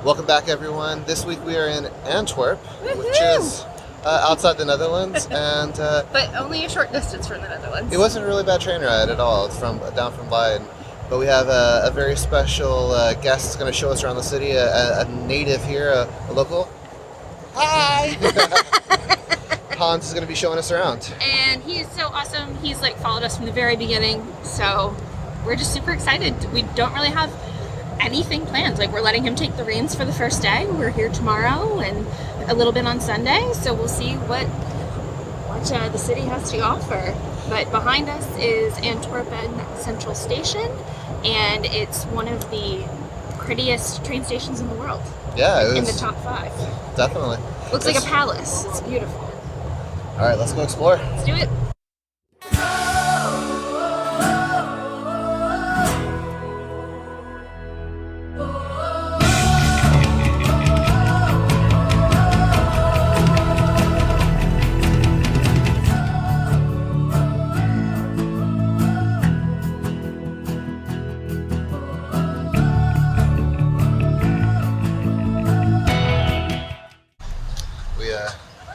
Welcome back, everyone. This week we are in Antwerp, which is outside the Netherlands, and but only a short distance from the Netherlands. it wasn't a really bad train ride at all. It's down from Leiden, but we have a very special guest that's going to show us around the city. A native here, a local. Hi. Hans is going to be showing us around, and he is so awesome. He's followed us from the very beginning, so we're just super excited. We don't really have anything planned. We're letting him take the reins for the first day. We're here tomorrow and a little bit on Sunday, so we'll see what the city has to offer. But behind us is Antwerpen Central Station, and it's one of the prettiest train stations in the world. Yeah, in the top 5. Definitely. Looks like a palace. It's beautiful. All right, let's go explore. Let's do it.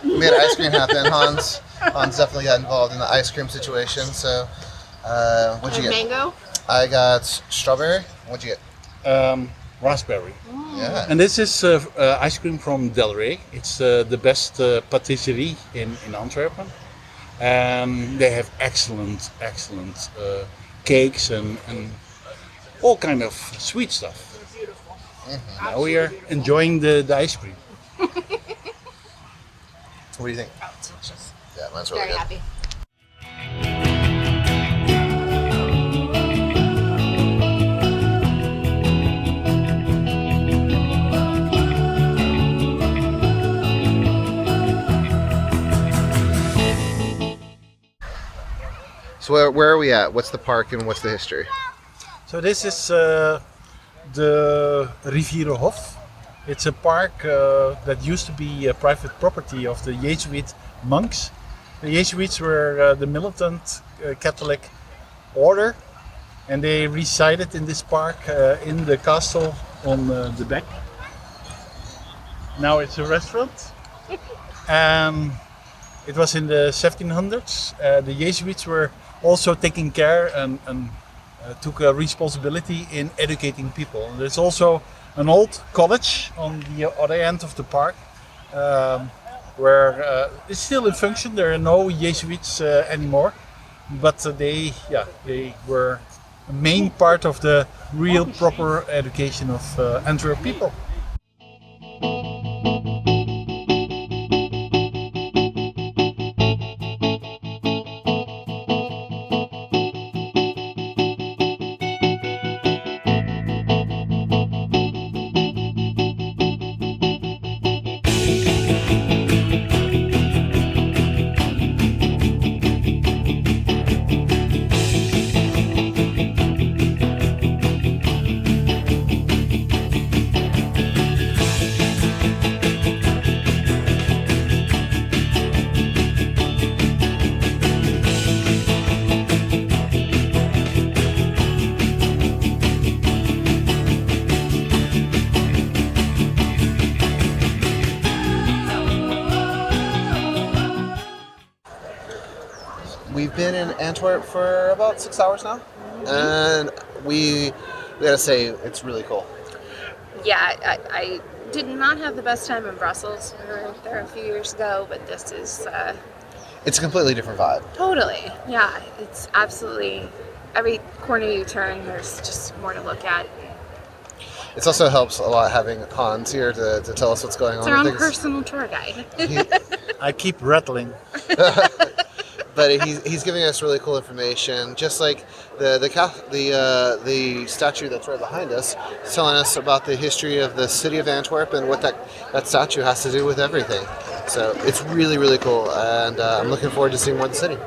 We had ice cream happen. Hans definitely got involved in the ice cream situation. So, what'd you get? Mango. I got strawberry. What'd you get? Raspberry. Yeah. And this is ice cream from Del Rey. It's the best patisserie in Antwerpen. And they have excellent cakes and all kind of sweet stuff. Mm-hmm. Now we are enjoying the ice cream. What do you think? Oh, it's delicious. Yeah, mine's really Very good. happy. So where are we at? What's the park and what's the history? So this is the Rivierenahof. It's a park that used to be a private property of the Jesuit monks. The Jesuits were the militant Catholic order, and they resided in this park in the castle on the back. Now it's a restaurant. It was in the 1700s. The Jesuits were also taking care and took a responsibility in educating people. There's also an old college on the other end of the park where it's still in function. There are no Jesuits anymore, but they were a main part of the real proper education of Antwerp people. We've been in Antwerp for about 6 hours now, and we gotta say it's really cool. Yeah, I did not have the best time in Brussels. We were there a few years ago, but this is It's a completely different vibe. totally, yeah, it's absolutely, every corner you turn, there's just more to look at. It also helps a lot having Hans here to tell us what's going on. It's our own personal tour guide. I keep rattling. But he's giving us really cool information, just like the statue that's right behind us, is telling us about the history of the city of Antwerp and what that statue has to do with everything. So it's really, really cool, and I'm looking forward to seeing more of the city.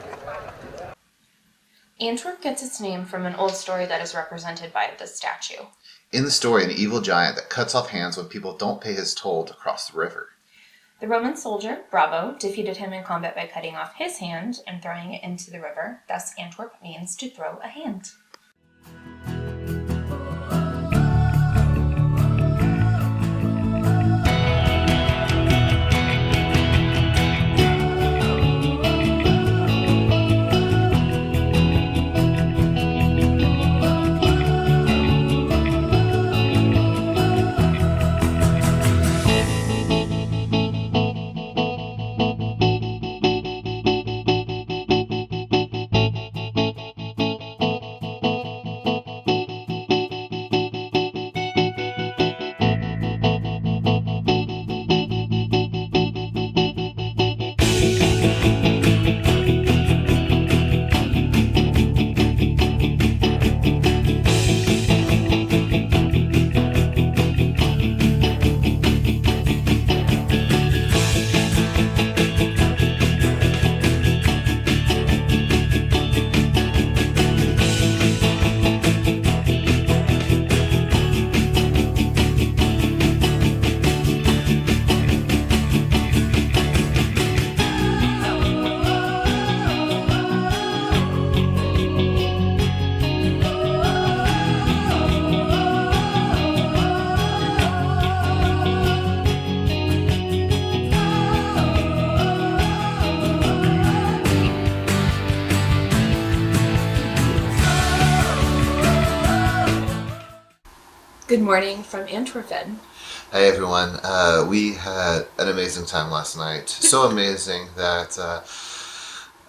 Antwerp gets its name from an old story that is represented by this statue. In the story, an evil giant that cuts off hands when people don't pay his toll to cross the river. The Roman soldier, Bravo, defeated him in combat by cutting off his hand and throwing it into the river. Thus, Antwerp means to throw a hand. Good morning from Antwerpen. Hey everyone, we had an amazing time last night. So amazing that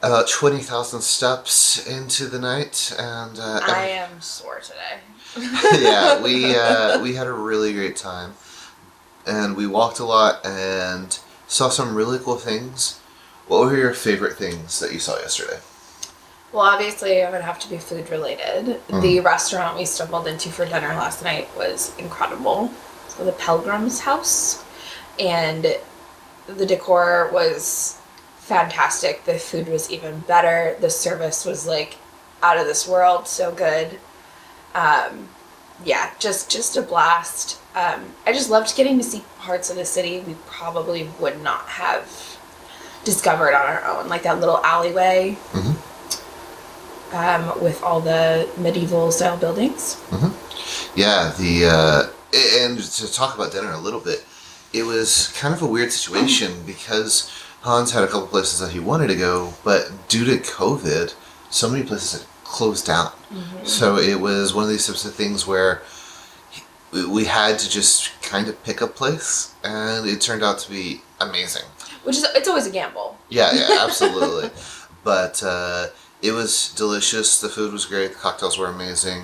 about 20,000 steps into the night, and I am sore today. yeah, we had a really great time, and we walked a lot and saw some really cool things. What were your favorite things that you saw yesterday? Well, obviously, it would have to be food related. The restaurant we stumbled into for dinner last night was incredible. So the Pilgrim's House, and the decor was fantastic. The food was even better. The service was like out of this world, so good. Yeah, just a blast. I just loved getting to see parts of the city we probably would not have discovered on our own, like that little alleyway. With all the medieval style buildings. Yeah, and to talk about dinner a little bit, it was kind of a weird situation because Hans had a couple places that he wanted to go, but due to COVID, so many places had closed down. So it was one of these types of things where we had to just kind of pick a place, and it turned out to be amazing. It's always a gamble. Yeah, absolutely. But it was delicious. The food was great. The cocktails were amazing.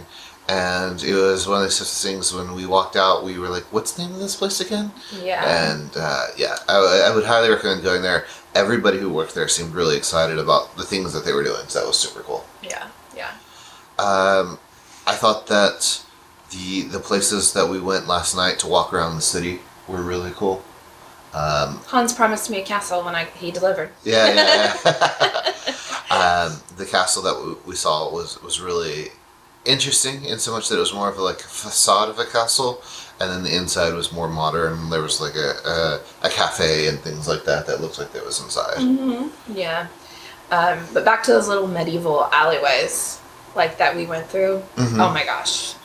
And it was one of those types of things when we walked out, we were like, what's the name of this place again? Yeah. And I would highly recommend going there. Everybody who worked there seemed really excited about the things that they were doing. So that was super cool. Yeah. I thought that the places that we went last night to walk around the city were really cool. Hans promised me a castle when he delivered. Yeah. The castle that we saw was really interesting in so much that it was more of a facade of a castle, and then the inside was more modern. There was like a cafe and things like that looked like there was inside. Yeah. But back to those little medieval alleyways like that we went through. Oh my gosh.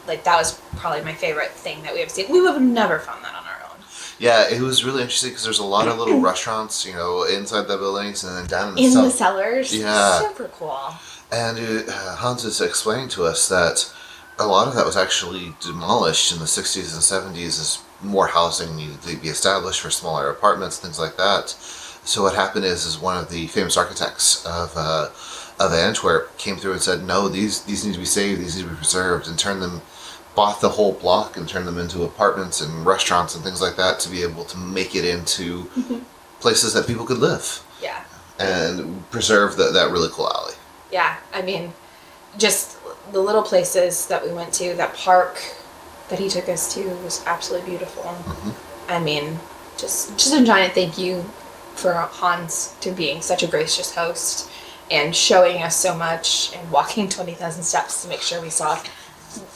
Like that was probably my favorite thing that we have seen. We would have never found that on our own. Yeah, it was really interesting because there's a lot of little restaurants, inside the buildings, and then down in the cellars. Yeah. Super cool. And Hans is explaining to us that a lot of that was actually demolished in the 60s and 70s as more housing needed to be established for smaller apartments, things like that. So what happened is one of the famous architects of Antwerp came through and said, no, these need to be saved, these need to be preserved, and bought the whole block and turned them into apartments and restaurants and things like that to be able to make it into places that people could live. Yeah. And preserve that really cool alley. Yeah, I mean, just the little places that we went to, that park that he took us to was absolutely beautiful. I mean, just a giant thank you for Hans to being such a gracious host and showing us so much and walking 20,000 steps to make sure we saw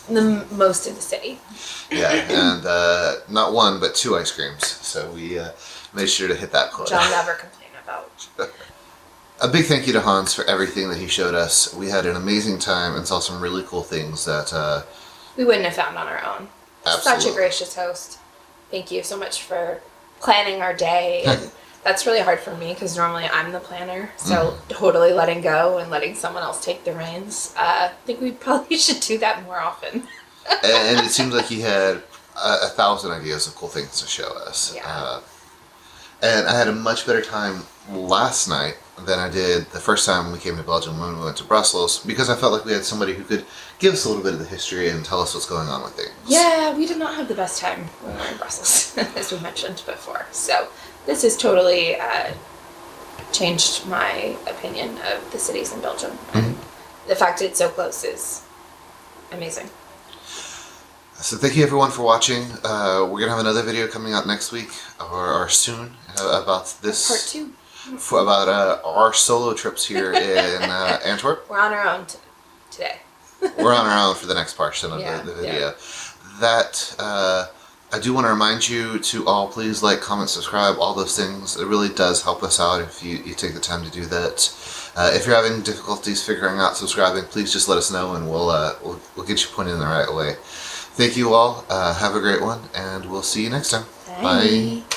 the most of the city. Yeah, and not one, but 2 ice creams. So we made sure to hit that quota. Which I'll never complain about. A big thank you to Hans for everything that he showed us. We had an amazing time and saw some really cool things that we wouldn't have found on our own. Absolutely. Such a gracious host. Thank you so much for planning our day. And that's really hard for me because normally I'm the planner. So totally letting go and letting someone else take the reins. I think we probably should do that more often. And it seems like he had 1,000 ideas of cool things to show us. Yeah. And I had a much better time last night than I did the first time we came to Belgium when we went to Brussels, because I felt like we had somebody who could give us a little bit of the history and tell us what's going on with things. Yeah, we did not have the best time when we were in Brussels, as we mentioned before. So this has totally changed my opinion of the cities in Belgium. And the fact that it's so close is amazing. So thank you everyone for watching. We're going to have another video coming out next week or soon about this. Part 2. About our solo trips here in Antwerp. We're on our own today. We're on our own for the next portion of the video. Yeah. That I do want to remind you to all please like, comment, subscribe, all those things. It really does help us out if you take the time to do that. If you're having difficulties figuring out subscribing, please just let us know and we'll get you pointed in the right way. Thank you all. Have a great one, and we'll see you next time. Bye. Bye.